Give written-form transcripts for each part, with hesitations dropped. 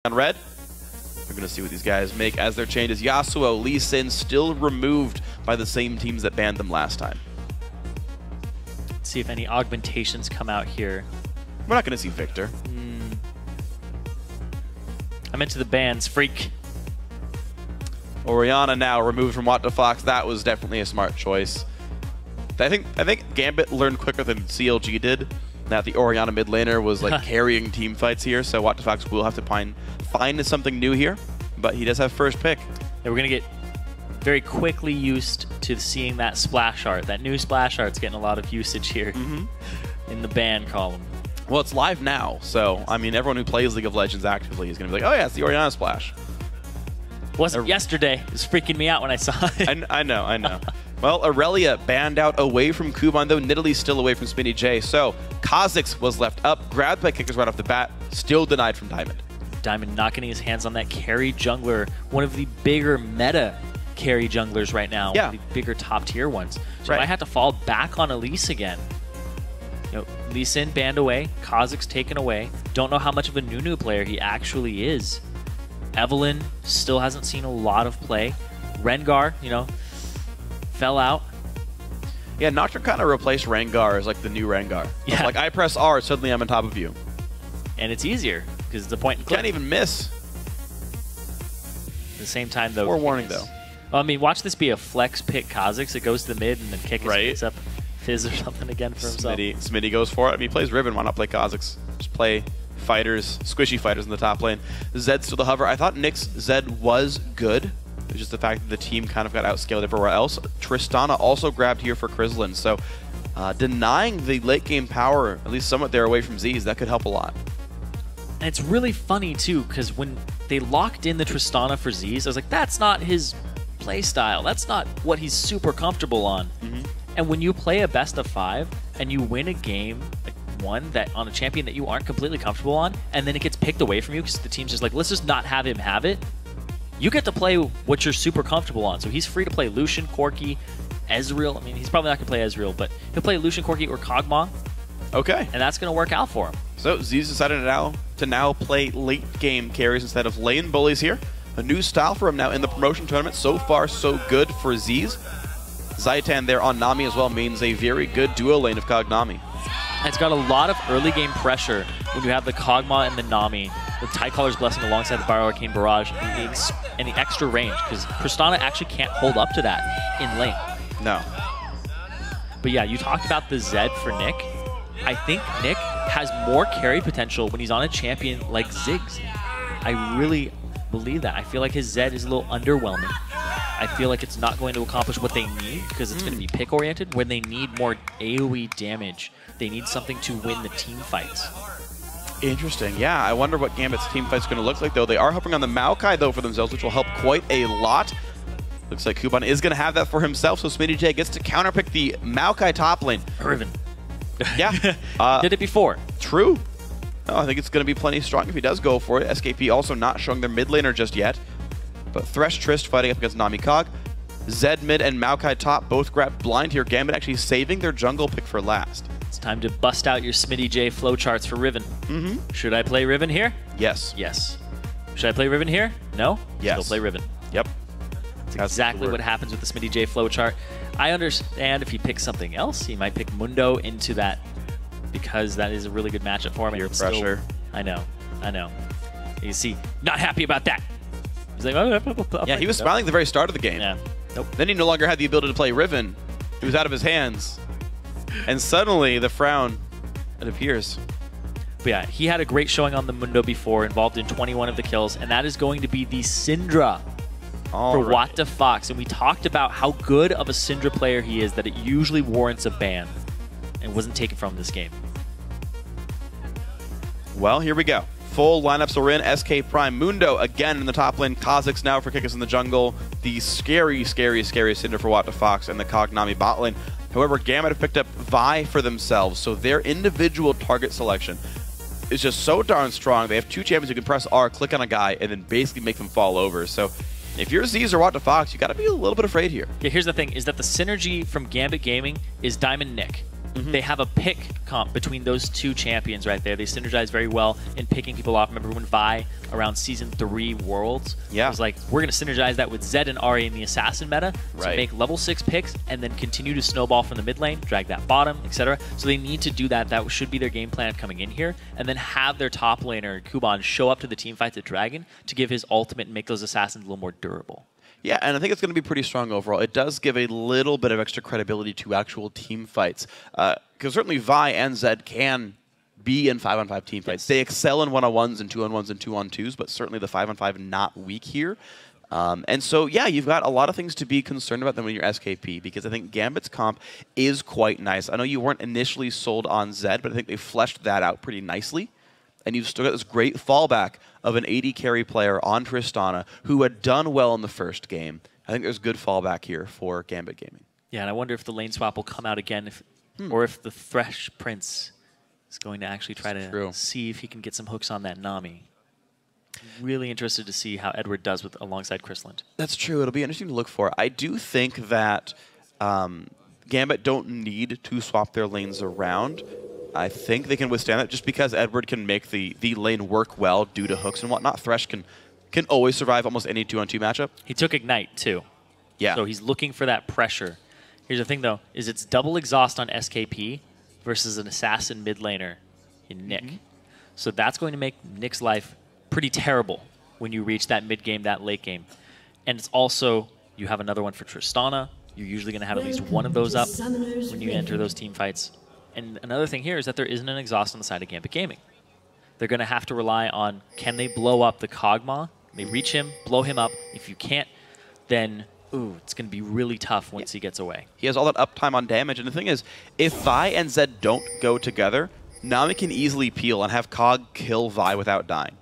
on red. We're going to see what these guys make as their changes. Yasuo, Lee Sin still removed by the same teams that banned them last time. Let's see if any augmentations come out here. We're not going to see Victor. I'm into the bans, freak. Orianna now removed from What the Fox. That was definitely a smart choice. I think Gambit learned quicker than CLG did that the Orianna mid laner was like carrying team fights here, so What the Fox will have to find something new here, but he does have first pick. Yeah, we're going to get very quickly used to seeing that splash art. That new splash art's getting a lot of usage here in the ban column. Well, it's live now, so I mean, everyone who plays League of Legends actively is going to be like, oh yeah, it's the Orianna splash. Wasn't yesterday. It was freaking me out when I saw it. I know. Well, Aurelia banned out away from Kuban, though Nidalee's still away from Smitty J. So Kha'Zix was left up, grabbed by Kickers right off the bat, still denied from Diamond. Diamond not getting his hands on that carry jungler, one of the bigger meta carry junglers right now, one of the bigger top tier ones. So I had to fall back on Elise again. You know, Lee Sin banned away, Kha'Zix taken away. Don't know how much of a Nunu player he actually is. Evelynn still hasn't seen a lot of play. Rengar, you know, fell out. Yeah, Nocturne kind of replaced Rengar as like the new Rengar. Yeah. Like I press R, suddenly I'm on top of you. And it's easier because it's a point and click. Can't even miss. At the same time, though. Forewarning, though. Well, I mean, watch this be a flex pick Kha'Zix. It goes to the mid and then Kickers picks up Fizz or something again for himself. Smitty goes for it. I mean, he plays Riven. Why not play Kha'Zix? Just play fighters, squishy fighters in the top lane. Zed's still the hover. I thought Nick's Zed was good. It was just the fact that the team kind of got outscaled everywhere else. Tristana also grabbed here for Krislin. So denying the late game power, at least somewhat there away from Z's, that could help a lot. And it's really funny, too, because when they locked in the Tristana for Z's, I was like, that's not his play style. That's not what he's super comfortable on. And when you play a best of 5 and you win a game, like one that on a champion that you aren't completely comfortable on, and then it gets picked away from you because the team's just like, let's just not have him have it, you get to play what you're super comfortable on. So he's free to play Lucian, Corki, Ezreal. I mean, he's probably not going to play Ezreal, but he'll play Lucian, Corki, or Kog'Maw. Okay. And that's going to work out for him. So Z's decided to now play late game carries instead of lane bullies here. A new style for him now in the promotion tournament. So far, so good for Z's. Zaitan there on Nami as well means a very good duo lane of Kog'Nami. It's got a lot of early game pressure when you have the Kog'Maw and the Nami, with Tidecaller's Blessing alongside the Bio Arcane Barrage and the extra range, because Tristana actually can't hold up to that in lane. No. But yeah, you talked about the Zed for Nick. I think Nick has more carry potential when he's on a champion like Ziggs. I really believe that. I feel like his Zed is a little underwhelming. I feel like it's not going to accomplish what they need because it's going to be pick-oriented. When they need more AoE damage, they need something to win the team fights. Interesting. Yeah, I wonder what Gambit's team fight's going to look like, though. They are hopping on the Maokai, though, for themselves, which will help quite a lot. Looks like Kuban is going to have that for himself, so Smitty J gets to counterpick the Maokai top lane. Riven. Yeah. Did it before. True. No, I think it's going to be plenty strong if he does go for it. SKP also not showing their mid laner just yet. But Thresh Trist fighting up against Nami Kog. Zed mid and Maokai top both grabbed blind here. Gambit actually saving their jungle pick for last. It's time to bust out your Smitty J flowcharts for Riven. Should I play Riven here? Yes. Yes. Should I play Riven here? No? Yes. Still play Riven. Yep. That's exactly what happens with the Smitty J flowchart. I understand if he picks something else, he might pick Mundo into that because that is a really good matchup for him. Peer pressure. I know. You see, not happy about that. He's like, oh, yeah, he was smiling at the very start of the game. Yeah. Nope. Then he no longer had the ability to play Riven. It was out of his hands. And suddenly, the frown, it appears. But yeah, he had a great showing on the Mundo before, involved in 21 of the kills, and that is going to be the Syndra for What the Fox. And we talked about how good of a Syndra player he is, that it usually warrants a ban, and wasn't taken from this game. Well, here we go. Full lineups are in. SK Prime Mundo again in the top lane. Kha'Zix now for Kickers in the jungle. The scary Cinder for What the Fox and the Kog'Nami bot lane. However, Gambit have picked up Vi for themselves, so their individual target selection is just so darn strong. They have two champions who can press R, click on a guy, and then basically make them fall over. So if you're Z's or What the Fox, you got to be a little bit afraid here. Yeah, here's the thing, is that the synergy from Gambit Gaming is Diamond Nick. They have a pick comp between those two champions right there. They synergize very well in picking people off. Remember when Vi around Season 3 Worlds was like, we're going to synergize that with Zed and Ahri in the Assassin meta to make level 6 picks and then continue to snowball from the mid lane, drag that bottom, etc. So they need to do that. That should be their game plan coming in here. And then have their top laner, Kuban, show up to the team fights at Dragon to give his ultimate and make those Assassins a little more durable. Yeah, and I think it's going to be pretty strong overall. It does give a little bit of extra credibility to actual team fights. Because certainly Vi and Zed can be in 5-on-5 team fights. They excel in 1-on-1s and 2-on-1s and 2-on-2s, but certainly the 5-on-5 not weak here. And so, yeah, you've got a lot of things to be concerned about them when you're SKP, because I think Gambit's comp is quite nice. I know you weren't initially sold on Zed, but I think they fleshed that out pretty nicely. And you've still got this great fallback of an AD carry player on Tristana who had done well in the first game. I think there's good fallback here for Gambit Gaming. Yeah, and I wonder if the lane swap will come out again, or if the Thresh Prince is going to actually try to see if he can get some hooks on that Nami. Really interested to see how Edward does with alongside Chrisland. That's true. It'll be interesting to look for. I do think that Gambit don't need to swap their lanes around. I think they can withstand that just because Edward can make the lane work well due to hooks and whatnot. Thresh can always survive almost any 2-on-2 matchup. He took Ignite too. Yeah. So he's looking for that pressure. Here's the thing though, is it's double exhaust on SKP versus an assassin mid laner in Nick. So that's going to make Nick's life pretty terrible when you reach that mid game, that late game. And it's also, you have another one for Tristana. You're usually going to have at least one of those up when you enter those team fights. And another thing here is that there isn't an exhaust on the side of Gambit Gaming. They're going to have to rely on, can they blow up the Kog'Maw? They reach him, blow him up. If you can't, then it's going to be really tough once he gets away. He has all that uptime on damage. And the thing is, if Vi and Zed don't go together, Nami can easily peel and have Kog kill Vi without dying.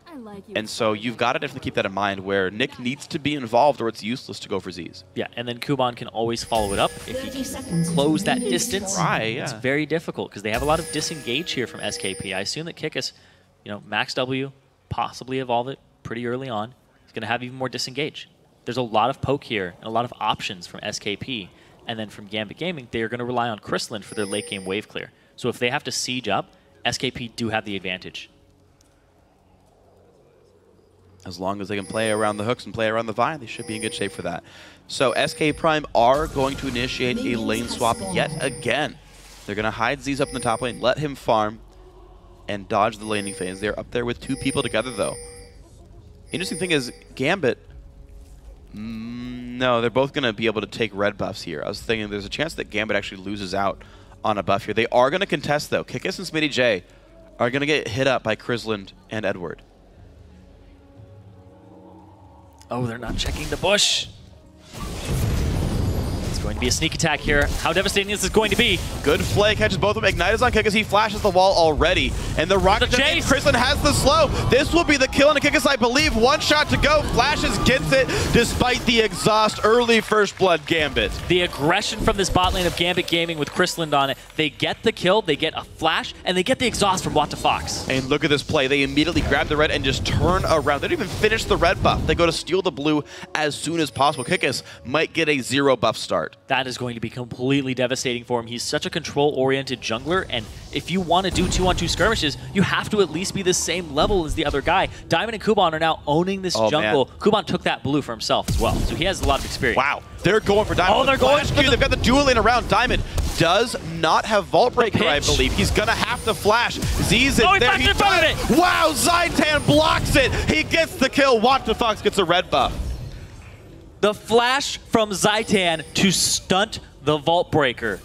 And so you've got to definitely keep that in mind where Nick needs to be involved or it's useless to go for Z's. Yeah, and then Kuban can always follow it up. If he can close that distance, it's very difficult because they have a lot of disengage here from SKP. I assume that Kikis, max W, possibly evolve it pretty early on. He's going to have even more disengage. There's a lot of poke here and a lot of options from SKP. And then from Gambit Gaming, they're going to rely on Chrisland for their late game wave clear. So if they have to siege up, SKP do have the advantage. As long as they can play around the hooks and play around the vine, they should be in good shape for that. So SK Prime are going to initiate a lane swap yet again. They're going to hide Z's up in the top lane, let him farm, and dodge the laning phase. They're up there with 2 people together, though. Interesting thing is, Gambit, no, they're both going to be able to take red buffs here. I was thinking there's a chance that Gambit actually loses out on a buff here. They are going to contest, though. Kikis and Smitty J are going to get hit up by Chrisland and Edward. Oh, they're not checking the bush. It's going to be a sneak attack here. How devastating is this going to be? Good play, catches both of them. Ignite is on Kikis. He flashes the wall already. And the rocket chase. Chrisland has the slow. This will be the kill on Kikis, I believe. 1 shot to go. Flashes, gets it, despite the exhaust. Early first blood Gambit. The aggression from this bot lane of Gambit Gaming with Chrisland on it. They get the kill, they get a flash, and they get the exhaust from What the Fox. And look at this play. They immediately grab the red and just turn around. They don't even finish the red buff. They go to steal the blue as soon as possible. Kikis might get a 0 buff start. That is going to be completely devastating for him. He's such a control-oriented jungler, and if you want to do 2-on-2 skirmishes, you have to at least be the same level as the other guy. Diamond and Kuban are now owning this jungle. Man. Kuban took that blue for himself as well, so he has a lot of experience. Wow, they're going for Diamond. Oh, they're going for They've got the dual lane around. Diamond does not have Vault Breaker, I believe. He's going to have to flash. Z's in there. He does it. Wow, Zaitan blocks it. He gets the kill. What the Fox gets a red buff. The flash from Zaitan to stunt the Vault Breaker.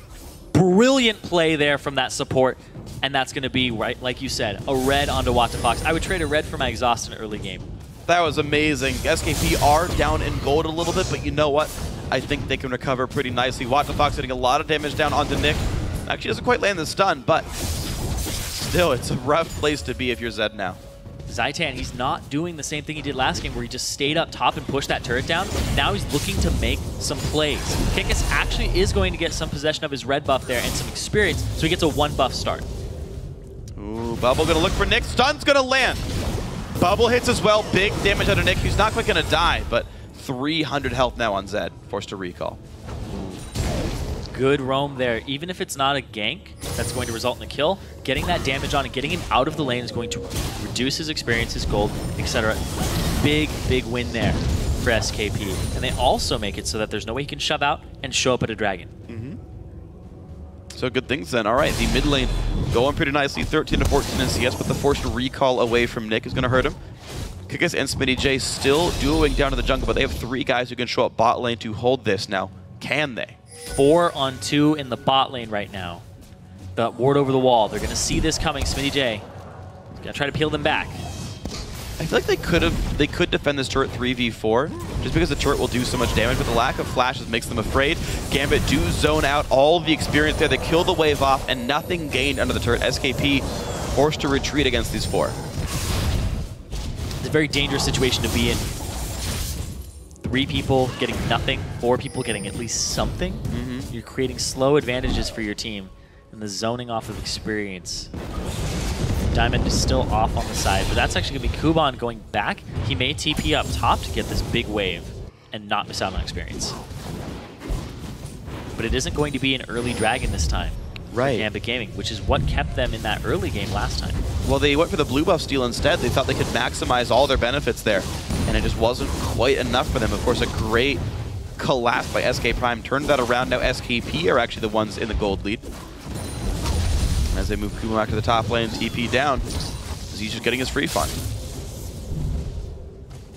Brilliant play there from that support. And that's going to be, right, like you said, a red onto What the Fox. I would trade a red for my exhaust in early game. That was amazing. SKP are down in gold a little bit, but you know what? I think they can recover pretty nicely. What the Fox getting a lot of damage down onto Nick. Actually doesn't quite land the stun, but still, it's a rough place to be if you're Zed now. Zaitan, he's not doing the same thing he did last game where he just stayed up top and pushed that turret down. Now he's looking to make some plays. Kikis actually is going to get some possession of his red buff there and some experience, so he gets a 1 buff start. Ooh, Bubble gonna look for Nick. Stun's gonna land. Bubble hits as well. Big damage out of Nick. He's not quite gonna die, but 300 health now on Zed. Forced to recall. Good roam there. Even if it's not a gank that's going to result in a kill, getting that damage on and getting him out of the lane is going to reduce his experience, his gold, etc. Big, big win there for SKP. And they also make it so that there's no way he can shove out and show up at a dragon. So good things then. All right, the mid lane going pretty nicely. 13 to 14 in CS, but the forced recall away from Nick is going to hurt him. Kikis and Smitty J still dueling down to the jungle, but they have 3 guys who can show up bot lane to hold this now. Can they? 4 on 2 in the bot lane right now. The ward over the wall. They're going to see this coming. Smitty J is going to try to peel them back. I feel like they could defend this turret 3v4 just because the turret will do so much damage, but the lack of flashes makes them afraid. Gambit do zone out all the experience there. They kill the wave off and nothing gained under the turret. SKP forced to retreat against these 4. It's a very dangerous situation to be in. 3 people getting nothing, 4 people getting at least something. You're creating slow advantages for your team and the zoning off of experience. Diamond is still off on the side, but that's actually going to be Kuban going back. He may TP up top to get this big wave and not miss out on experience. But it isn't going to be an early dragon this time. Right. Gambit Gaming, which is what kept them in that early game last time. Well, they went for the blue buff steal instead. They thought they could maximize all their benefits there, and it just wasn't quite enough for them. Of course, a great collapse by SK Prime turned that around. Now SKP are actually the ones in the gold lead. As they move Kuma back to the top lane, TP down, as he's just getting his free fun.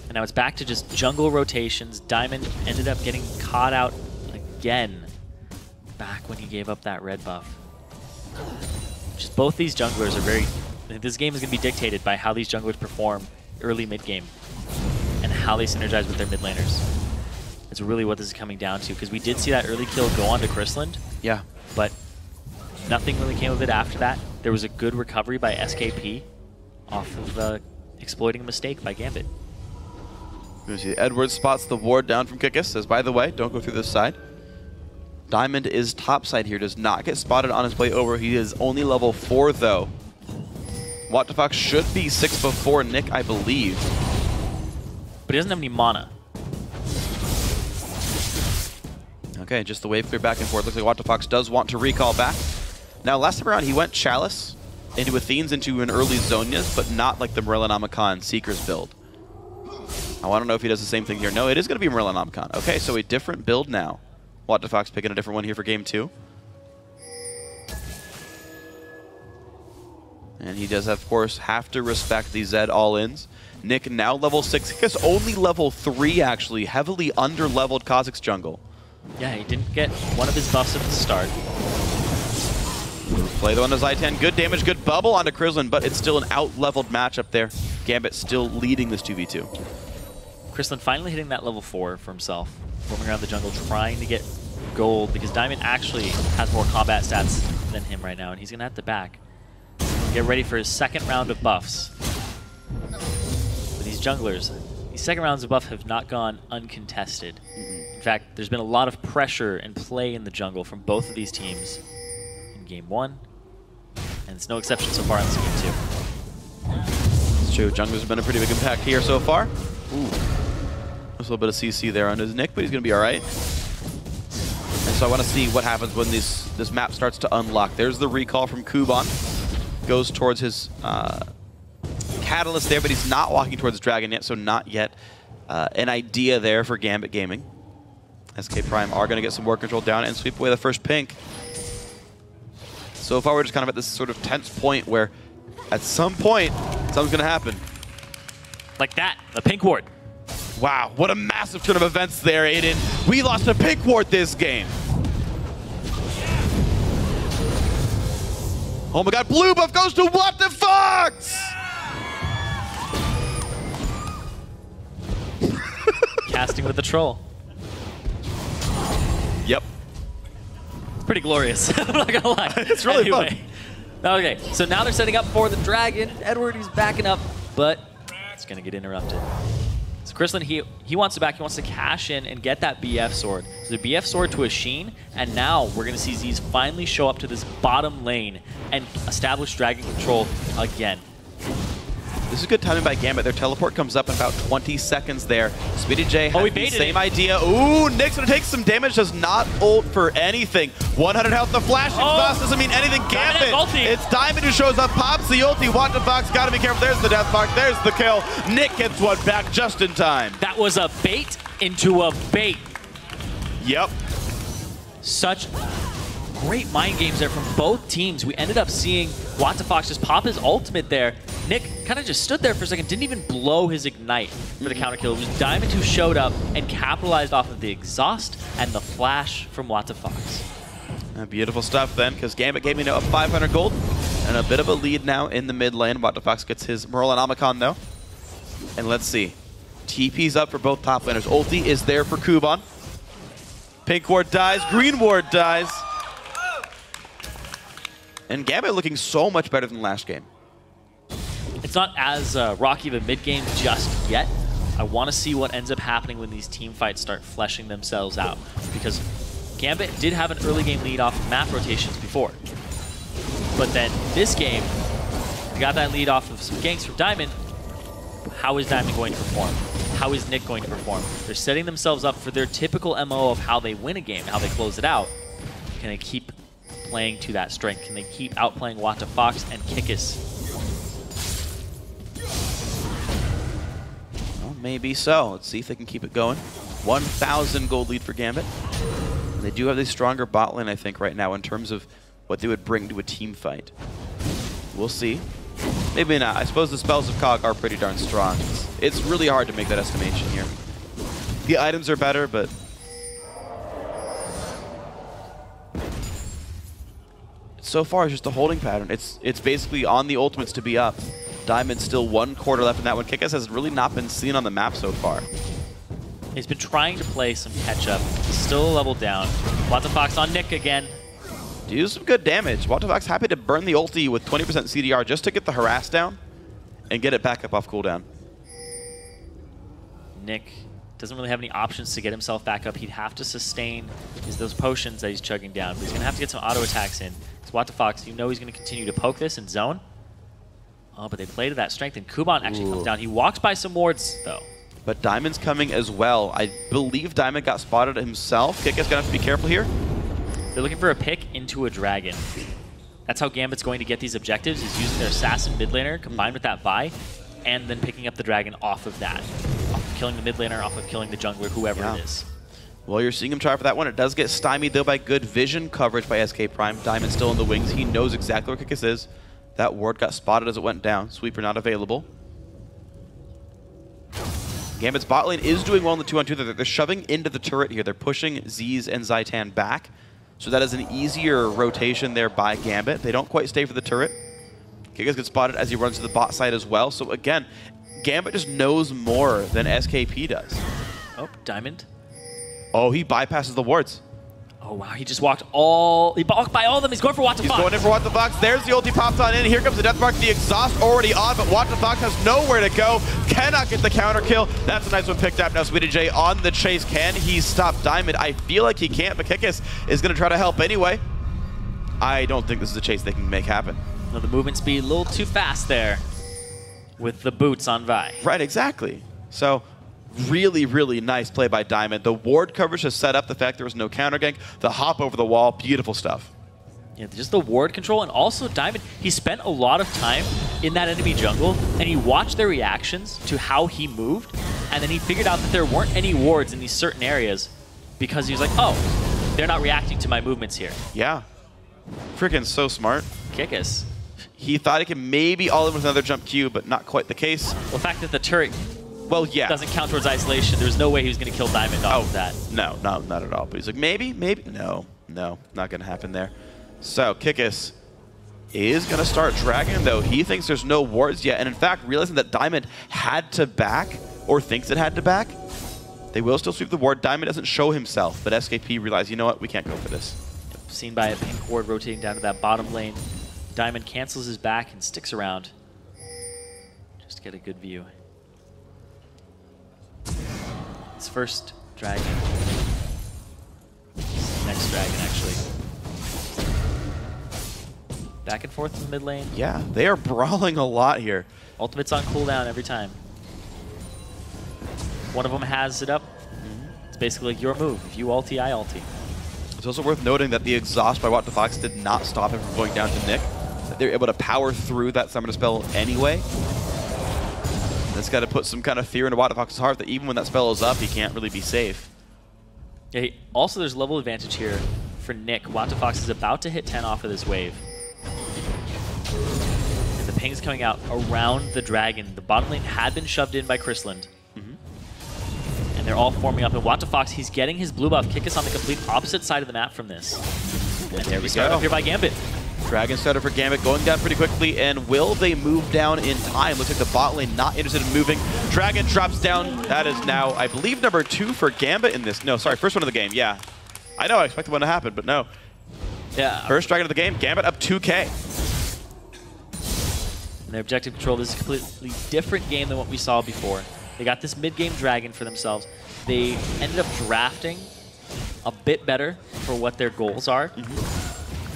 And now it's back to just jungle rotations. Diamond ended up getting caught out again back when he gave up that red buff. Just both these junglers are very... This game is going to be dictated by how these junglers perform early mid-game and how they synergize with their mid laners. It's really what this is coming down to, because we did see that early kill go on to Chrisland. Yeah. But nothing really came of it after that. There was a good recovery by SKP off of exploiting a mistake by Gambit. You see Edwards spots the ward down from Kikis, says, by the way, don't go through this side. Diamond is topside here, does not get spotted on his way over. He is only level 4 though. What the fuck should be 6 before Nick, I believe. But he doesn't have any mana. Okay, just the wave clear back and forth. Looks like What the Fox does want to recall back. Now, last time around, he went Chalice into Athene's into an early Zonia's, but not like the Morellonomicon Seekers build. Now, I don't know if he does the same thing here. No, it is going to be Morellonomicon. Okay, so a different build now. What the Fox picking a different one here for game 2. And he does, of course, have to respect the Zed all-ins. Nick now level 6. He is only level 3, actually. Heavily under-leveled Kha'Zix jungle. Yeah, he didn't get one of his buffs at the start. Play the one to Zaitan. Good damage, good bubble onto Chrisland, but it's still an out-leveled matchup there. Gambit still leading this 2v2. Chrisland finally hitting that level 4 for himself. Roaming around the jungle trying to get gold, because Diamond actually has more combat stats than him right now, and he's going to have to back. Get ready for his second round of buffs. But these junglers, these second rounds of buff have not gone uncontested. In fact, there's been a lot of pressure and play in the jungle from both of these teams in game 1, and it's no exception so far in this game 2. It's true, junglers have been a pretty big impact here so far. Ooh. There's a little bit of CC there on his Nick, but he's going to be all right. And so I want to see what happens when this map starts to unlock. There's the recall from Kuban. Goes towards his catalyst there, but he's not walking towards the dragon yet, so not yet an idea there for Gambit Gaming. SK Prime are going to get some war control down and sweep away the first pink. So far, we're just kind of at this sort of tense point where at some point, something's going to happen. Like that, the pink ward. Wow, what a massive turn of events there, Aiden. We lost a pink ward this game. Oh my god, blue buff goes to What the Fox! Casting with the troll. Yep. It's pretty glorious, I'm not gonna lie. It's really fun. Okay, so now they're setting up for the dragon. Edward, he's backing up, but it's gonna get interrupted. So Chrisland, he wants to back, he wants to cash in and get that BF sword. So the BF sword to a Sheen, and now we're going to see Z's finally show up to this bottom lane and establish dragon control again. This is good timing by Gambit. Their teleport comes up in about 20 seconds there. Speedy J has the same idea. Ooh, Nick's gonna take some damage, does not ult for anything. 100 health, the flash exhaust doesn't mean anything. Gambit, it's Diamond who shows up, pops the ulti. WTFox, gotta be careful. There's the death mark, there's the kill. Nick gets one back just in time. That was a bait into a bait. Yep. Such great mind games there from both teams. We ended up seeing WTFox just pop his ultimate there. Nick kind of just stood there for a second, didn't even blow his ignite for the counter kill. It was Diamond who showed up and capitalized off of the exhaust and the flash from WTFox. Beautiful stuff then, because Gambit gave me up 500 gold and a bit of a lead now in the mid lane. WTFox gets his Morellonomicon though. And let's see. TP's up for both top laners. Ulti is there for Kuban. Pink ward dies, green ward dies. And Gambit looking so much better than last game. It's not as rocky of a mid game just yet. I want to see what ends up happening when these team fights start fleshing themselves out. Because Gambit did have an early game lead off of map rotations before. But then this game, they got that lead off of some ganks from Diamond. How is Diamond going to perform? How is Nick going to perform? They're setting themselves up for their typical MO of how they win a game, how they close it out. Can they keep playing to that strength? Can they keep outplaying WTFox and Kikis? Well, maybe so. Let's see if they can keep it going. 1,000 gold lead for Gambit. And they do have the stronger bot lane, I think, right now in terms of what they would bring to a team fight. We'll see. Maybe not. I suppose the spells of Cog are pretty darn strong. It's really hard to make that estimation here. The items are better, but so far it's just a holding pattern. It's basically on the ultimates to be up. Diamond's still 1 quarter left in that one. Kikis has really not been seen on the map so far. He's been trying to play some catch-up. He's still a level down. WTFox on Nick again. Do some good damage. WTFox happy to burn the ulti with 20% CDR just to get the harass down and get it back up off cooldown. Nick doesn't really have any options to get himself back up. He'd have to sustain those potions that he's chugging down, but he's going to have to get some auto attacks in. It's WTFox, you know he's going to continue to poke this in zone. Oh, but they play to that strength, and Kuban actually comes down. He walks by some wards, though. But Diamond's coming as well. I believe Diamond got spotted himself. Kikis going to have to be careful here. They're looking for a pick into a dragon. That's how Gambit's going to get these objectives, is using their assassin mid laner combined with that Vi, and then picking up the dragon off of that. Off of killing the mid laner, off of killing the jungler, whoever it is. Well, you're seeing him try for that one. It does get stymied, though, by good vision coverage by SK Prime. Diamond still in the wings. He knows exactly where Kikis is. That ward got spotted as it went down. Sweeper not available. Gambit's bot lane is doing well in the 2-on-2. They're shoving into the turret here. They're pushing Z's and Zaitan back. So that is an easier rotation there by Gambit. They don't quite stay for the turret. Kikis gets spotted as he runs to the bot side as well. So again, Gambit just knows more than SKP does. Oh, Diamond. Oh, he bypasses the wards. Oh, wow. He just walked by all of them. He's going for WTFox. He's going in for WTFox. There's the ulti popped on in. Here comes the death mark. The exhaust already on, but WTFox has nowhere to go. Cannot get the counter kill. That's a nice one picked up. Now Speedy J on the chase. Can he stop Diamond? I feel like he can't, but Kikis is going to try to help anyway. I don't think this is a chase they can make happen. No, the movement speed a little too fast there with the boots on Vi. Right, exactly. So really, really nice play by Diamond. The ward coverage has set up the fact there was no counter gank. The hop over the wall, beautiful stuff. Yeah, just the ward control, and also Diamond, he spent a lot of time in that enemy jungle, and he watched their reactions to how he moved, and then he figured out that there weren't any wards in these certain areas because he was like, oh, they're not reacting to my movements here. Yeah. Freaking so smart. Kikis. He thought he could maybe all in with another jump Q, but not quite the case. Well, the fact that the turret doesn't count towards isolation, there's no way he was going to kill Diamond off of that. No, not at all. But he's like, maybe. No, not going to happen there. So Kikis is going to start dragging, though. He thinks there's no wards yet. And in fact, realizing that Diamond had to back, or thinks it had to back, they will still sweep the ward. Diamond doesn't show himself, but SKP realized, you know what, we can't go for this. Seen by a pink ward rotating down to that bottom lane. Diamond cancels his back and sticks around. Just to get a good view. His first dragon. Next dragon, actually. Back and forth in the mid lane. Yeah, they are brawling a lot here. Ultimate's on cooldown every time. One of them has it up. It's basically like your move. If you ulti, I ulti. It's also worth noting that the exhaust by WTFox did not stop him from going down to Nick. They were able to power through that summoner spell anyway. That's got to put some kind of fear into WTFox's heart that even when that spell is up, he can't really be safe. Yeah, also, there's level advantage here for Nick. WTFox is about to hit 10 off of this wave. And the ping's coming out around the dragon. The bottom lane had been shoved in by Chrisland. And they're all forming up. And WTFox, he's getting his blue buff. Kick us on the complete opposite side of the map from this. And there we go. Up here by Gambit. Dragon starter for Gambit going down pretty quickly, and will they move down in time? Looks like the bot lane not interested in moving. Dragon drops down. That is now, I believe, number 2 for Gambit in this. No, sorry, first one of the game, yeah. I know, I expected one to happen, but no. Yeah. First Dragon of the game, Gambit up 2K. And their objective control, this is a completely different game than what we saw before. They got this mid-game Dragon for themselves. They ended up drafting a bit better for what their goals are.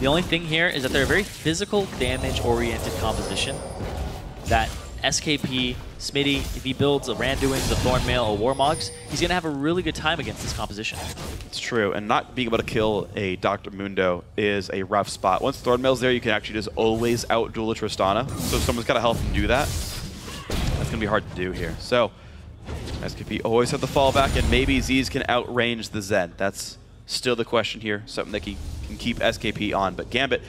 The only thing here is that they're a very physical, damage-oriented composition that SKP, Smitty, if he builds a Randuin, a Thornmail, a Warmogs, he's going to have a really good time against this composition. It's true, and not being able to kill a Dr. Mundo is a rough spot. Once Thornmail's there, you can actually just always out-duel a Tristana, so someone's got to help him do that. That's going to be hard to do here. So, SKP always have the fallback, and maybe Z's can outrange the Zed. That's still the question here, something that can keep SKP on. But Gambit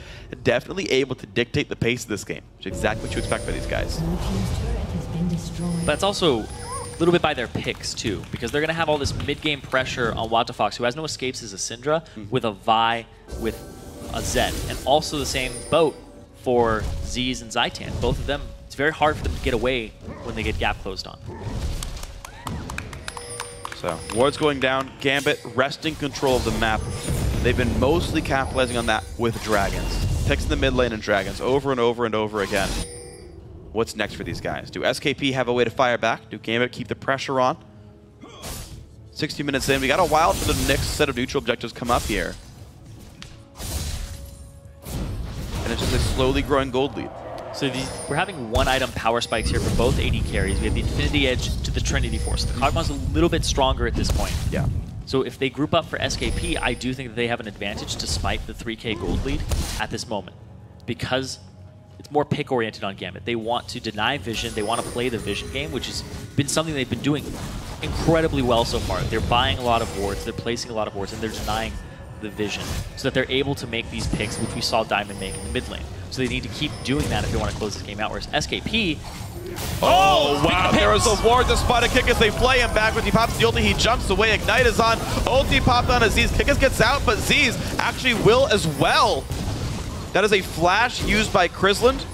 definitely able to dictate the pace of this game, which is exactly what you expect from these guys. But it's also a little bit by their picks, too, because they're going to have all this mid-game pressure on WTFox, who has no escapes as a Syndra, with a Vi, with a Zed. And also the same boat for Z's and Zaitan. Both of them, it's very hard for them to get away when they get gap closed on. So, wards going down, Gambit wresting control of the map. They've been mostly capitalizing on that with Dragons. Picks in the mid lane and Dragons over and over and over again. What's next for these guys? Do SKP have a way to fire back? Do Gambit keep the pressure on? 60 minutes in, we got a while for the next set of neutral objectives come up here. And it's just a slowly growing gold lead. So we're having one item power spikes here for both AD carries. We have the Infinity Edge to the Trinity Force. The Kog'Maw's a little bit stronger at this point. Yeah. So if they group up for SKP, I do think that they have an advantage despite the 3K gold lead at this moment. Because it's more pick-oriented on Gambit. They want to deny vision. They want to play the vision game, which has been something they've been doing incredibly well so far. They're buying a lot of wards, they're placing a lot of wards, and they're denying the vision so that they're able to make these picks, which we saw Diamond make in the mid lane. So they need to keep doing that if they want to close this game out. Whereas SKP... Oh, wow. There was a ward to spot a Kickus. They play him back with he pops the ulti. He jumps away. Ignite is on. Ulti popped on Aziz. Kickus gets out, but Ziz actually will as well. That is a flash used by Chrisland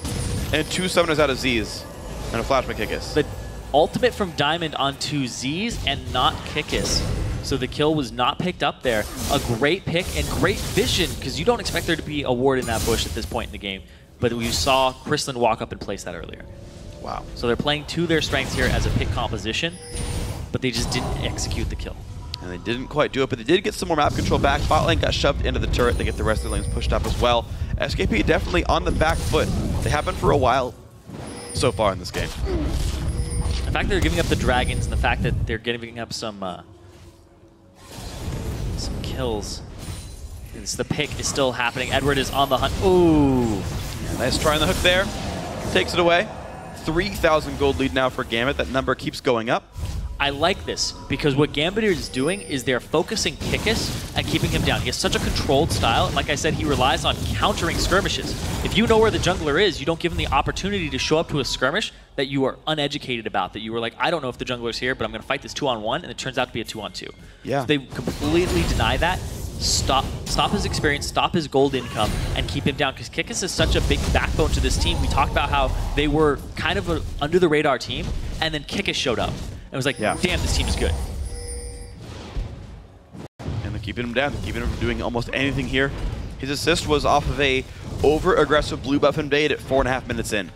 and 2 summoners out of Ziz. And a flash by Kickus. The ultimate from Diamond onto Ziz and not Kickus. So the kill was not picked up there. A great pick and great vision, because you don't expect there to be a ward in that bush at this point in the game. But we saw Chrisland walk up and place that earlier. Wow. So they're playing to their strengths here as a pick composition, but they just didn't execute the kill. And they didn't quite do it, but they did get some more map control back. Bot lane got shoved into the turret. They get the rest of the lanes pushed up as well. SKP definitely on the back foot. They have been for a while so far in this game. The fact that they're giving up the dragons and the fact that they're giving up some kills. The pick is still happening. Edward is on the hunt. Ooh. Yeah, nice try on the hook there. Takes it away. 3,000 gold lead now for Gambit. That number keeps going up. I like this because what Gambit is doing is they're focusing Kickus and keeping him down. He has such a controlled style. And like I said, he relies on countering skirmishes. If you know where the jungler is, you don't give him the opportunity to show up to a skirmish that you are uneducated about, that you were like, I don't know if the jungler's here, but I'm going to fight this 2-on-1, and it turns out to be a 2-on-2. Yeah. So they completely deny that. Stop his experience, stop his gold income, and keep him down, because Kickus is such a big backbone to this team. We talked about how they were kind of an under-the-radar team, and then Kickus showed up. And it was like, damn, this team is good. And they're keeping him down, they're keeping him from doing almost anything here. His assist was off of a over-aggressive blue buff invade at 4.5 minutes in.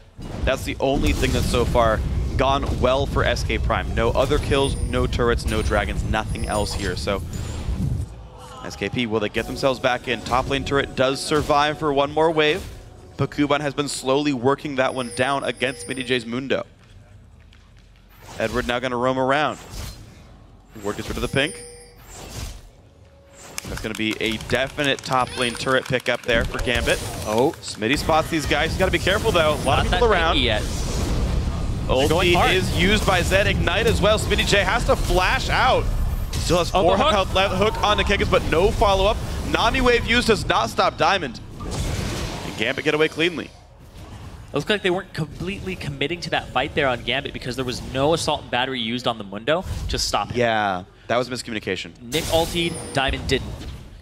That's the only thing that's so far gone well for SK Prime. No other kills, no turrets, no dragons, nothing else here. So SKP, will they get themselves back in? Top lane turret does survive for one more wave, but Kuban has been slowly working that one down against SmittyJ's Mundo. Edward now going to roam around. Ward gets rid of the pink. That's going to be a definite top lane turret pickup there for Gambit. Oh. Smitty spots these guys. He's got to be careful, though. A lot of people around. Yet. Ulti is used by Zed. Ignite as well. SmittyJ has to flash out. Still has 400 health left. Hook on the Kikis, but no follow-up. Nami wave used does not stop Diamond. And Gambit get away cleanly. It looks like they weren't completely committing to that fight there on Gambit because there was no assault and battery used on the Mundo to stop him. Yeah, that was miscommunication. Nick ultied, Diamond didn't.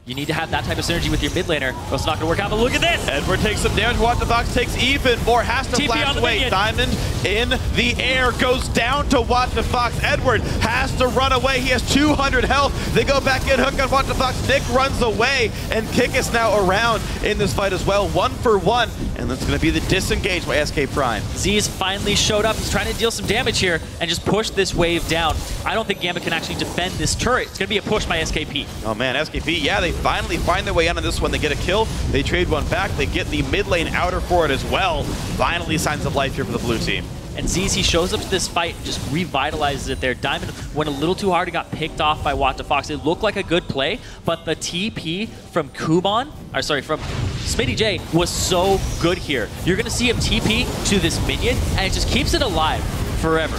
You need to have that type of synergy with your mid laner, or it's not going to work out. But look at this! Edward takes some damage. What the Fox takes even more. Has to flash away. Diamond in the air goes down to What the Fox. Edward has to run away. He has 200 health. They go back in. Hook on What the Fox. Nick runs away, and Kick is now around in this fight as well. 1 for 1, and that's going to be the disengage by SK Prime. Z's finally showed up. He's trying to deal some damage here and just push this wave down. I don't think Gambit can actually defend this turret. It's going to be a push by SKP. Oh man, SKP, yeah, they finally find their way out on this one. They get a kill. They trade one back. They get the mid lane outer for it as well. Finally, signs of life here for the blue team. And Z's, he shows up to this fight and just revitalizes it there. Diamond went a little too hard and got picked off by What the Fox. It looked like a good play, but the TP from from SmittyJ was so good here. You're going to see him TP to this minion, and it just keeps it alive forever.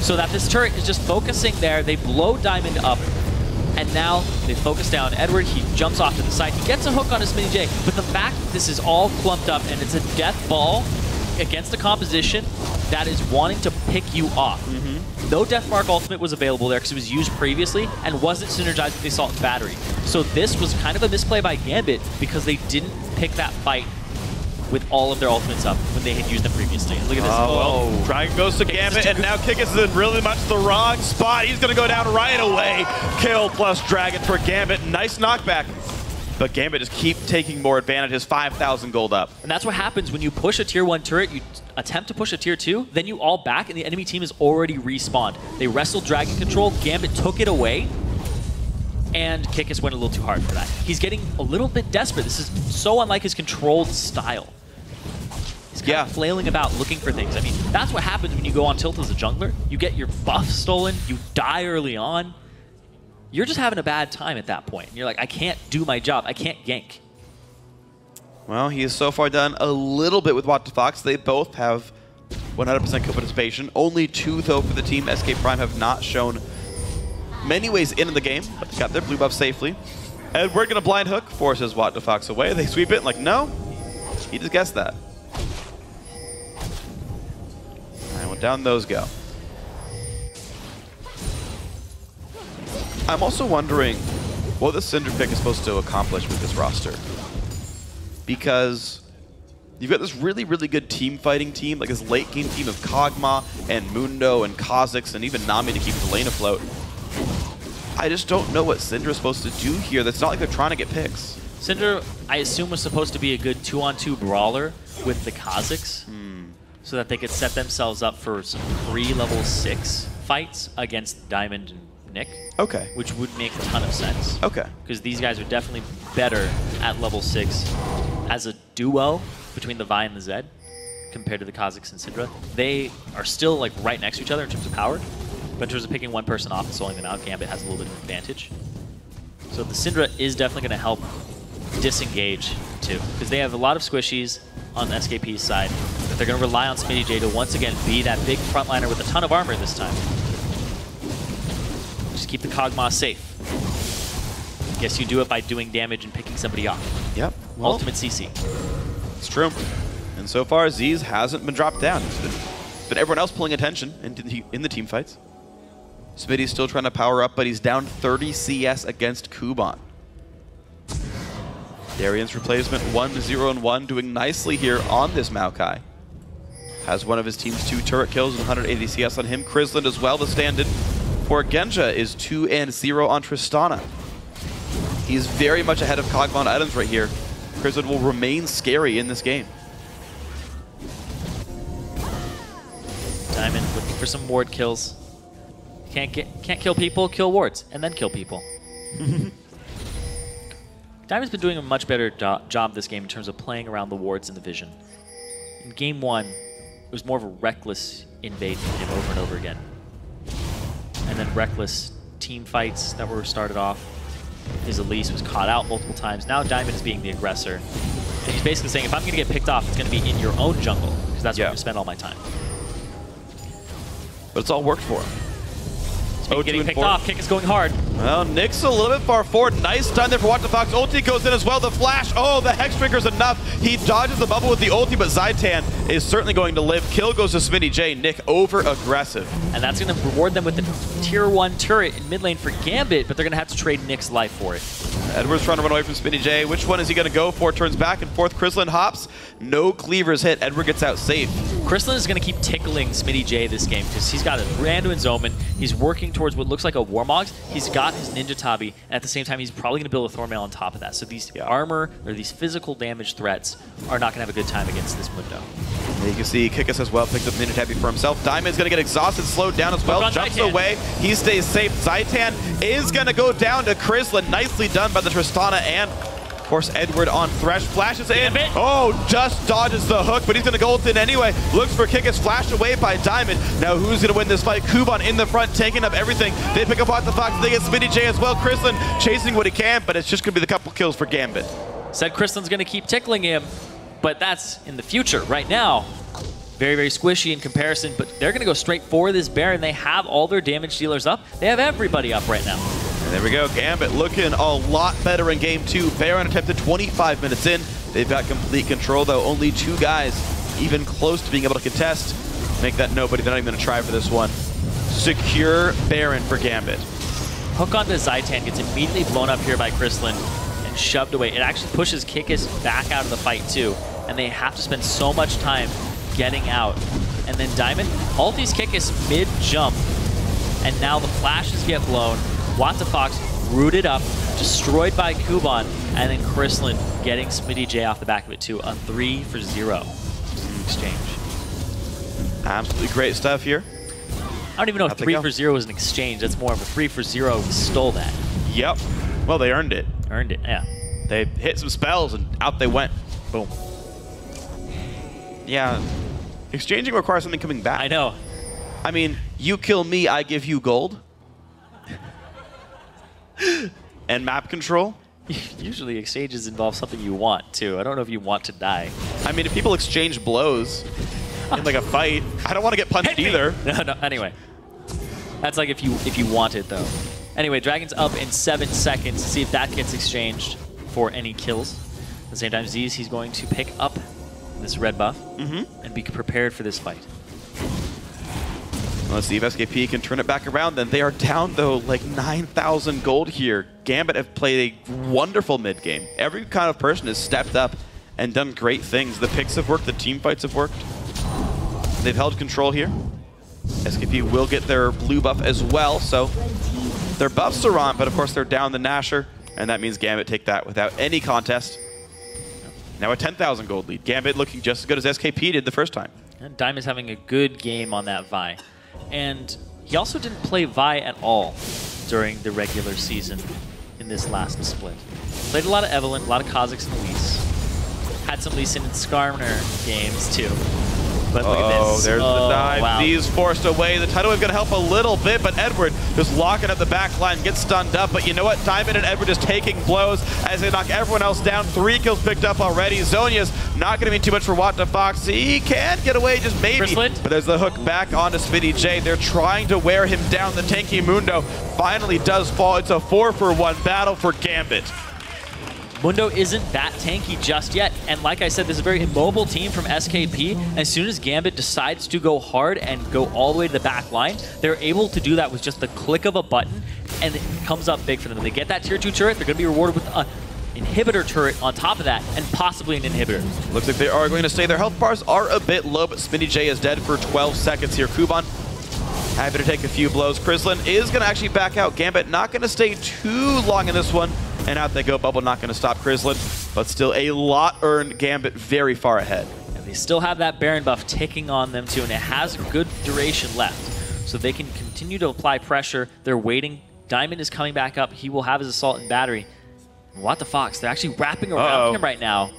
So that this turret is just focusing there. They blow Diamond up, and now they focus down Edward. He jumps off to the side. He gets a hook on his SmittyJ, but the fact that this is all clumped up and it's a death ball against a composition that is wanting to pick you off. No Deathmark ultimate was available there because it was used previously and wasn't synergized with the Assault and Battery. So this was kind of a misplay by Gambit because they didn't pick that fight with all of their ultimates up when they had used them previously. Look at this. Oh. Dragon goes to Gambit, and now Kikis is in really much the wrong spot. He's going to go down right away. Kill plus Dragon for Gambit. Nice knockback. But Gambit just keep taking more advantage. His 5,000 gold up. And that's what happens when you push a tier 1 turret, you attempt to push a tier 2, then you all back and the enemy team is already respawned. They wrestled Dragon Control, Gambit took it away, and Kikis went a little too hard for that. He's getting a little bit desperate. This is so unlike his controlled style. He's kind of flailing about looking for things. I mean, that's what happens when you go on tilt as a jungler. You get your buff stolen, you die early on. You're just having a bad time at that point. You're like, I can't do my job. I can't gank. Well, he has so far done a little bit with What the Fox. They both have 100% kill participation. Only 2, though, for the team. SK Prime have not shown many ways into the game, but they got their blue buff safely. And we're going to blind hook, forces What the Fox away. They sweep it, like, no. He just guessed that. All right, well, down those go. I'm also wondering what the Syndra pick is supposed to accomplish with this roster. Because you've got this really, really good team fighting team, like this late game team of Kog'Maw and Mundo and Kha'Zix and even Nami to keep the lane afloat. I just don't know what Syndra is supposed to do here. That's not like they're trying to get picks. Syndra, I assume, was supposed to be a good 2-on-2 brawler with the Kha'Zix so that they could set themselves up for some pre-level 6 fights against Diamond and Nick. Okay. Which would make a ton of sense. Okay. Because these guys are definitely better at level 6 as a duo between the Vi and the Zed compared to the Kha'Zix and Syndra. They are still like right next to each other in terms of power, but in terms of picking one person off and soloing them out, Gambit has a little bit of an advantage. So the Syndra is definitely going to help disengage too, because they have a lot of squishies on SKP's side, but they're going to rely on SmittyJ to once again be that big frontliner with a ton of armor this time. Just keep the Kog'Maw safe. Guess you do it by doing damage and picking somebody off. Yep. Well, Ultimate CC. It's true. And so far, Z's hasn't been dropped down. It's been everyone else pulling attention in the team fights. Smitty's still trying to power up, but he's down 30 CS against Kuban. Darian's replacement 1-0-1, doing nicely here on this Maokai. Has one of his team's 2 turret kills and 180 CS on him. Krisland as well, the stand-in for Genja is 2-0 on Tristana. He's very much ahead of Kog'Maw and items right here. Krisland will remain scary in this game. Diamond looking for some ward kills. Can't kill people, kill wards, and then kill people. Diamond's been doing a much better job this game in terms of playing around the wards and the vision. In game 1, it was more of a reckless invade from him over and over again. And then reckless team fights that were started off. His Elise was caught out multiple times. Now Diamond is being the aggressor. And he's basically saying, if I'm going to get picked off, it's going to be in your own jungle, because that's where I'm going to spend all my time. But it's all worked for him. Getting picked off, Kick is going hard. Well, Nick's a little bit far forward. Nice stun there for WattTheFox. Ulti goes in as well. The flash. Oh, the Hex Drinker's enough. He dodges the bubble with the ulti, but Zaitan is certainly going to live. Kill goes to Smitty J. Nick over aggressive. And that's going to reward them with the tier 1 turret in mid lane for Gambit, but they're going to have to trade Nick's life for it. Edward's trying to run away from Smitty J. Which one is he going to go for? Turns back and forth. Chrislin hops. No cleavers hit. Edward gets out safe. Chrislin is going to keep tickling Smitty J this game because he's got a Randuin's Omen. He's working towards what looks like a Warmogs. He's got his Ninja Tabi, and at the same time, he's probably going to build a Thornmail on top of that. So these armor or these physical damage threats are not going to have a good time against this Mundo. You can see Kikis as well picked up Ninja Tabi for himself. Diamond's going to get exhausted, slowed down as well. Jumps Zaitan away. He stays safe. Zaitan is going to go down to Chrislin. Nicely done by the Tristana and, of course, Edward on Thresh. Flashes in. Oh, just dodges the hook, but he's going to go ult in anyway. Looks for Kikis. Flashed away by Diamond. Now who's going to win this fight? Kuban in the front, taking up everything. They pick up WattTheFox. They get Smitty J as well. Chrislin chasing what he can, but it's just going to be the couple kills for Gambit. Said Chrislin's going to keep tickling him, but that's in the future. Right now, very, very squishy in comparison, but they're going to go straight for this Baron. They have all their damage dealers up. They have everybody up right now. And there we go. Gambit looking a lot better in game 2. Baron attempted 25 minutes in. They've got complete control, though. Only 2 guys even close to being able to contest. Make that nobody. They're not even going to try for this one. Secure Baron for Gambit. Hook onto Zaitan gets immediately blown up here by Chrislin and shoved away. It actually pushes Kikis back out of the fight, too. And they have to spend so much time getting out. And then Diamond ultis Kikis mid-jump. And now the flashes get blown. WattTheFox rooted up, destroyed by Kuban, and then Chrislin getting Smitty J off the back of it too. A 3-for-0 exchange. Absolutely great stuff here. I don't even know if 3-for-0 is an exchange. That's more of a 3-for-0. We stole that. Yep. Well, they earned it. Earned it, yeah. They hit some spells and out they went. Boom. Yeah. Exchanging requires something coming back. I know. I mean, you kill me, I give you gold. And map control? Usually exchanges involve something you want, too. I don't know if you want to die. I mean, if people exchange blows in like a fight, I don't want to get punched either. No, anyway. That's like if you want it, though. Anyway, Dragon's up in 7 seconds. See if that gets exchanged for any kills. At the same time, Z's, he's going to pick up this red buff and be prepared for this fight. Let's see if SKP can turn it back around. Then they are down, though, like 9,000 gold here. Gambit have played a wonderful mid game. Every kind of person has stepped up and done great things. The picks have worked. The team fights have worked. They've held control here. SKP will get their blue buff as well, so their buffs are on, but of course they're down the Nasher, and that means Gambit take that without any contest. Now a 10,000 gold lead. Gambit looking just as good as SKP did the first time. And Diamond's having a good game on that Vi. And he also didn't play Vi at all during the regular season in this last split. Played a lot of Evelynn, a lot of Kha'Zix and Elise. Had some Lee Sin and Skarner games too. But look at this. There's the dive. Wow. He's forced away. The tidal wave going to help a little bit, but Edward just locking up the back line, gets stunned up. But you know what? Diamond and Edward just taking blows as they knock everyone else down. 3 kills picked up already. Zhonya's not going to be too much for WattTheFox. He can get away, just maybe. Chrislin. But there's the hook back onto Smitty J. They're trying to wear him down. The tanky Mundo finally does fall. It's a 4-for-1 battle for Gambit. Mundo isn't that tanky just yet, and like I said, this is a very immobile team from SKP. As soon as Gambit decides to go hard and go all the way to the back line, they're able to do that with just the click of a button, and it comes up big for them. They get that tier 2 turret, they're going to be rewarded with an inhibitor turret on top of that, and possibly an inhibitor. Looks like they are going to stay. Their health bars are a bit low, but Smitty J is dead for 12 seconds here. Kuban happy to take a few blows. Chrislin is going to actually back out. Gambit not going to stay too long in this one. And out they go. Bubble not going to stop Chrislin, but still a lot earned. Gambit very far ahead. And they still have that Baron buff ticking on them too, and it has a good duration left. So they can continue to apply pressure. They're waiting. Diamond is coming back up. He will have his assault and battery. What the Fox? They're actually wrapping around him right now.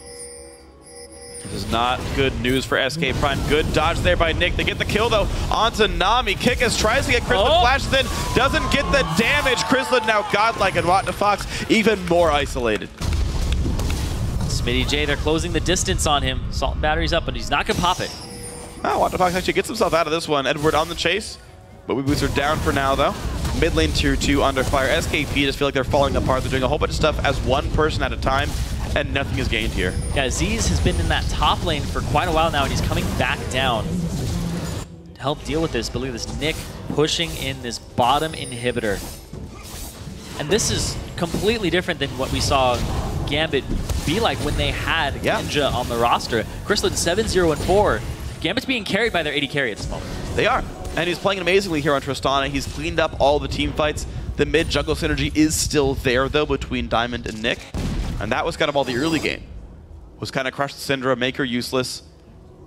This is not good news for SK Prime. Good dodge there by Nick. They get the kill, though, onto Nami. Kickus tries to get Chrislin, flashes in, doesn't get the damage. Chrislin now godlike, and What the Fox even more isolated. Smitty J, they're closing the distance on him. Salt and battery's up, but he's not going to pop it. Oh, What the Fox actually gets himself out of this one. Edward on the chase, but we boots are down for now, though. Mid lane tier 2 under fire. SKP just feel like they're falling apart. They're doing a whole bunch of stuff as one person at a time, and nothing is gained here. Yeah, Aziz has been in that top lane for quite a while now, and he's coming back down to help deal with this. But look at this, Nick pushing in this bottom inhibitor. And this is completely different than what we saw Gambit be like when they had Ninja on the roster. Chrislin 7-0-4. Gambit's being carried by their AD carry at this moment. They are. And he's playing amazingly here on Tristana. He's cleaned up all the team fights. The mid-jungle synergy is still there, though, between Diamond and Nick. And that was kind of all the early game. Was kind of crush the Syndra, make her useless.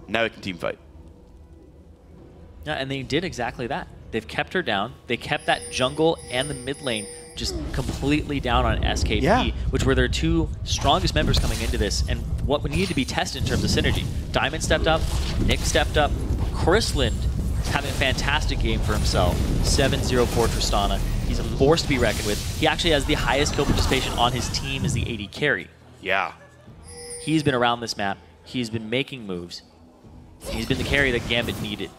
Now he can team fight. Yeah, and they did exactly that. They've kept her down. They kept that jungle and the mid lane just completely down on SKP, which were their two strongest members coming into this, and what would need to be tested in terms of synergy. Diamond stepped up, Nick stepped up, Chrislin having a fantastic game for himself. 7-0 for Tristana. He's a force to be reckoned with. He actually has the highest kill participation on his team as the AD carry. Yeah. He's been around this map. He's been making moves. He's been the carry that Gambit needed.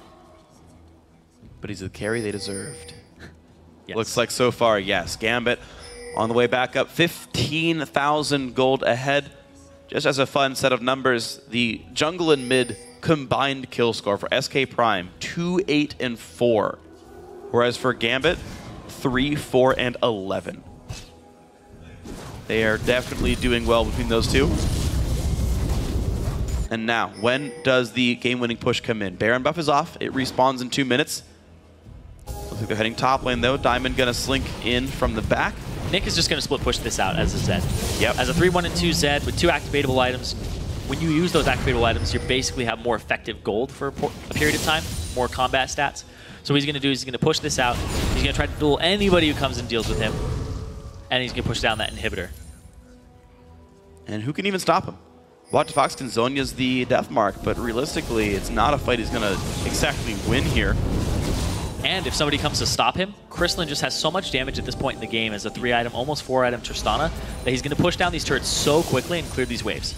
But he's the carry they deserved. Yes. Looks like so far, yes. Gambit on the way back up, 15,000 gold ahead. Just as a fun set of numbers, the jungle and mid combined kill score for SK Prime, 2-8-4. Whereas for Gambit, 3-4-11. They are definitely doing well between those two. And now, when does the game-winning push come in? Baron buff is off. It respawns in 2 minutes. Looks like they're heading top lane, though. Diamond gonna slink in from the back. Nick is just gonna split push this out as a Zed. Yep. As a 3-1 and 2 Zed with 2 activatable items. When you use those activatable items, you basically have more effective gold for a period of time, more combat stats. So what he's gonna do is he's gonna push this out. He's gonna try to duel anybody who comes and deals with him. And he's gonna push down that inhibitor. And who can even stop him? What the Fox can Zonya's the death mark, but realistically, it's not a fight he's gonna exactly win here. And if somebody comes to stop him, Chrislin just has so much damage at this point in the game as a 3-item, almost 4-item Tristana, that he's going to push down these turrets so quickly and clear these waves.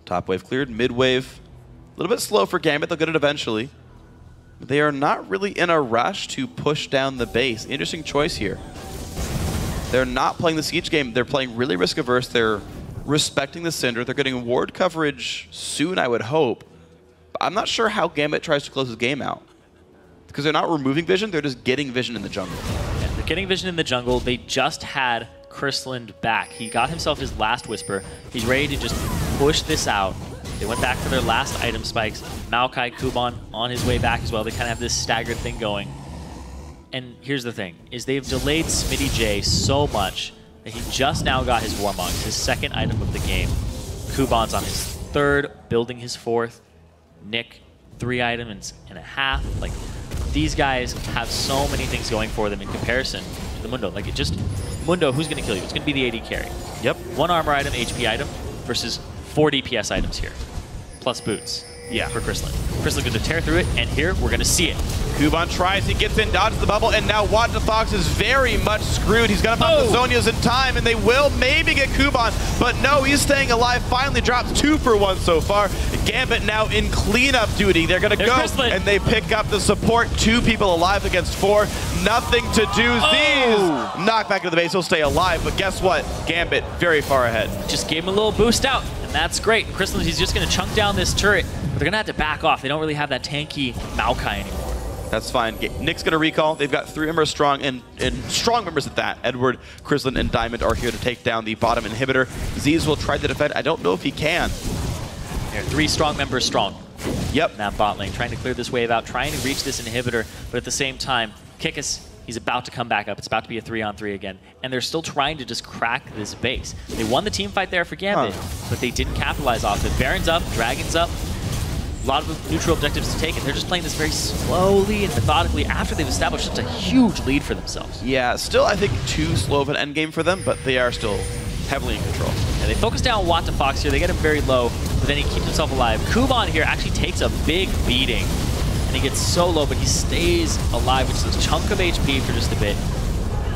Top wave cleared, mid wave a little bit slow for Gambit. They'll get it eventually. But they are not really in a rush to push down the base. Interesting choice here. They're not playing the siege game. They're playing really risk averse. They're respecting the Cinder. They're getting ward coverage soon, I would hope. But I'm not sure how Gambit tries to close his game out. Because they're not removing vision, they're just getting vision in the jungle. Yeah, they're getting vision in the jungle. They just had Chrislin back. He got himself his last Whisper. He's ready to just push this out. They went back for their last item spikes. Maokai, Kuban on his way back as well. They kind of have this staggered thing going. And here's the thing, is they've delayed Smitty J so much that he just now got his Warmonks, his second item of the game. Kuban's on his third, building his fourth. Nick, 3 items and a half. Like, these guys have so many things going for them in comparison to the Mundo. Like, it just, Mundo, who's going to kill you? It's going to be the AD carry. Yep. 1 armor item, HP item, versus 4 DPS items here, plus boots. Yeah. For Chrislin. Chrislin going to tear through it, and here we're going to see it. Kuban tries, he gets in, dodges the bubble, and now What the Fox is very much screwed. He's going to pop the Zonias in time, and they will maybe get Kuban, but no, he's staying alive. Finally drops 2 for 1 so far. Gambit now in cleanup duty. They're going to go, Chrislin. and they pick up the support. 2 people alive against 4. Nothing to do. Z's knock back into the base. He'll stay alive, but guess what? Gambit very far ahead. Just gave him a little boost out, and that's great. And Chrislin, he's just going to chunk down this turret, but they're going to have to back off. They don't really have that tanky Maokai anymore. That's fine. Nick's going to recall. They've got 3 members strong, and strong members at that. Edward, Chrislin, and Diamond are here to take down the bottom inhibitor. Z's will try to defend. I don't know if he can. They're 3 strong members strong. Yep. Now bot lane, trying to clear this wave out, trying to reach this inhibitor, but at the same time, Kikis, he's about to come back up. It's about to be a 3-on-3 again, and they're still trying to just crack this base. They won the team fight there for Gambit, but they didn't capitalize off it. Baron's up, Dragon's up. A lot of neutral objectives to take, and they're just playing this very slowly and methodically after they've established such a huge lead for themselves. Yeah, still I think too slow of an endgame for them, but they are still heavily in control. Yeah, they focus down Watt to Fox here. They get him very low, but then he keeps himself alive. Kuban here actually takes a big beating, and he gets so low, but he stays alive, which is a chunk of HP for just a bit.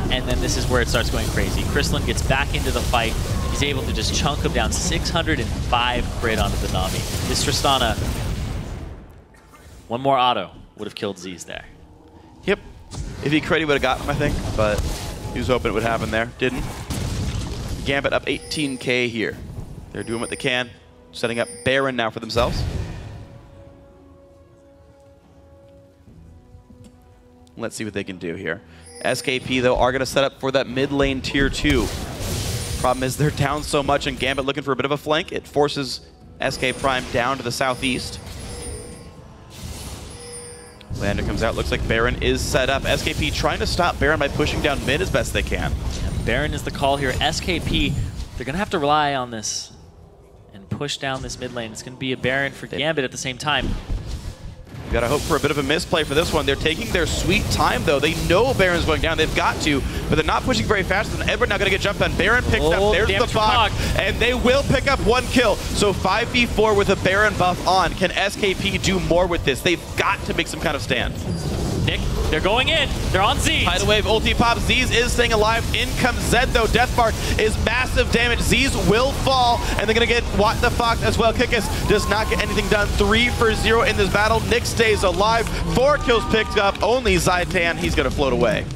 And then this is where it starts going crazy. Kristlin gets back into the fight. He's able to just chunk him down 605 crit onto the Nami. This Tristana, one more auto would have killed Z's there. Yep. If he crit, he would have got him, I think, but he was hoping it would happen there. Didn't. Gambit up 18K here. They're doing what they can, setting up Baron now for themselves. Let's see what they can do here. SKP, though, are going to set up for that mid lane tier 2. Problem is they're down so much, and Gambit looking for a bit of a flank. It forces SK Prime down to the southeast. Lander comes out. Looks like Baron is set up. SKP trying to stop Baron by pushing down mid as best they can. Yeah, Baron is the call here. SKP, they're going to have to rely on this and push down this mid lane. It's going to be a Baron for Gambit at the same time. You gotta hope for a bit of a misplay for this one. They're taking their sweet time, though. They know Baron's going down. They've got to, but they're not pushing very fast. And Edward now gonna get jumped on. Baron picked up. There's the Fog, and they will pick up 1 kill. So 5v4 with a Baron buff on. Can SKP do more with this? They've got to make some kind of stand. Nick, they're going in. They're on Z's. Tidal Wave ulti pop. Z's is staying alive. In comes Zed, though. Deathmark is massive damage. Z's will fall, and they're going to get What the Fox as well. Kickus does not get anything done. 3 for 0 in this battle. Nick stays alive. 4 kills picked up. Only Zaitan. He's going to float away.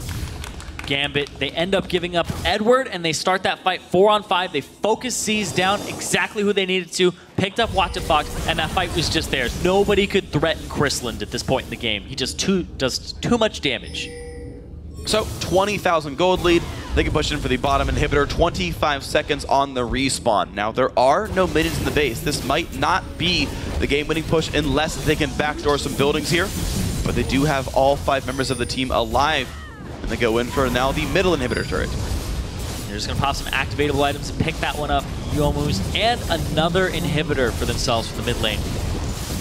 Gambit, they end up giving up Edward, and they start that fight 4-on-5. They focus Z's down exactly who they needed to, picked up Watt to Fox, and that fight was just theirs. Nobody could threaten Kristlin at this point in the game. He just does too much damage. So 20,000 gold lead. They can push in for the bottom inhibitor. 25 seconds on the respawn. Now, there are no minions in the base. This might not be the game-winning push unless they can backdoor some buildings here. But they do have all 5 members of the team alive. And they go in for now the middle inhibitor turret. They're just going to pop some activatable items and pick that one up. Yomu's and another inhibitor for themselves for the mid lane.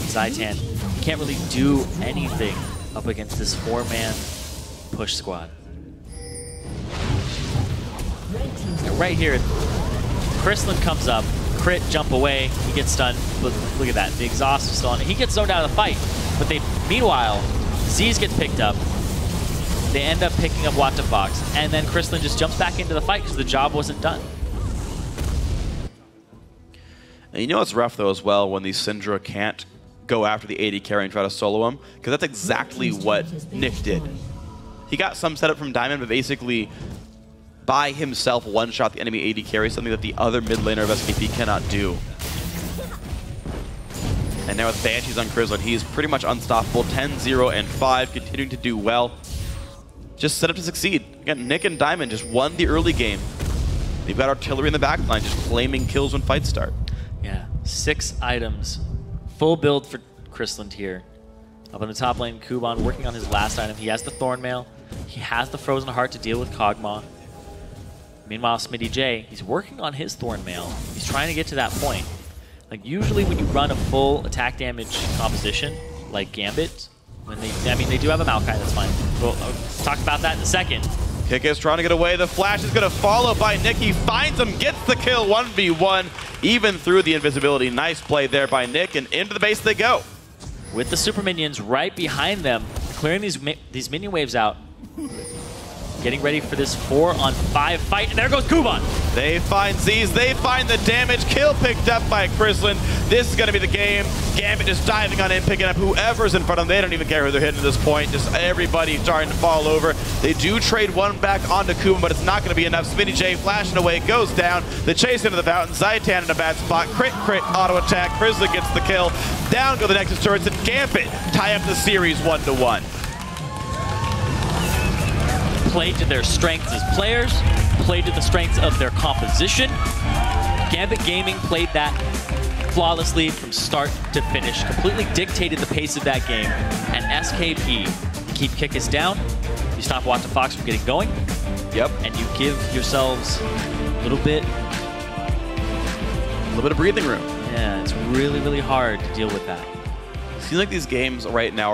Zaitan, he can't really do anything up against this 4-man push squad. And right here, Kristlin comes up, crit, jump away, he gets stunned. Look at that, the exhaust is still on. He gets zoned out of the fight, but meanwhile, Z's gets picked up. They end up picking up Watt to Fox, and then Kristlin just jumps back into the fight because the job wasn't done. And you know what's rough, though, as well, when the Syndra can't go after the AD carry and try to solo him? Because that's exactly what Nick did. He got some setup from Diamond, but basically, by himself, one-shot the enemy AD carry, something that the other mid laner of SKP cannot do. And now with Banshees on Kristlin, he's pretty much unstoppable. 10-0 and 5, continuing to do well. Just set up to succeed. Again, Nick and Diamond just won the early game. They've got artillery in the back line, just claiming kills when fights start. Yeah, 6 items. Full build for Kristlin here. Up in the top lane, Kuban working on his last item. He has the Thornmail. He has the Frozen Heart to deal with Kog'Maw. Meanwhile, Smitty J, he's working on his Thornmail. He's trying to get to that point. Like, usually when you run a full attack damage composition, like Gambit, when they do have a Maokai, that's fine. We'll talk about that in a second. Kickus trying to get away. The flash is going to follow by Nick. He finds him, gets the kill, 1v1, even through the invisibility. Nice play there by Nick, and into the base they go. With the super minions right behind them, clearing these minion waves out. Getting ready for this 4-on-5 fight, and there goes Kuban. They find Z's, they find the damage. Kill picked up by Kristlin. This is going to be the game. Gambit just diving on in, picking up whoever's in front of them. They don't even care who they're hitting at this point. Just everybody starting to fall over. They do trade one back onto Kuban, but it's not going to be enough. Smitty J flashing away, goes down. The chase into the fountain. Zaitan in a bad spot. Crit, auto attack. Kristlin gets the kill. Down go the Nexus turrets, and Gambit tie up the series 1-1. Played to their strengths as players, played to the strengths of their composition. Gambit Gaming played that flawlessly from start to finish, completely dictated the pace of that game. And SKP keep Kickus down, you stop Watt to Fox from getting going. Yep. And you give yourselves a little bit of breathing room. Yeah, it's really, really hard to deal with that. Seems like these games right now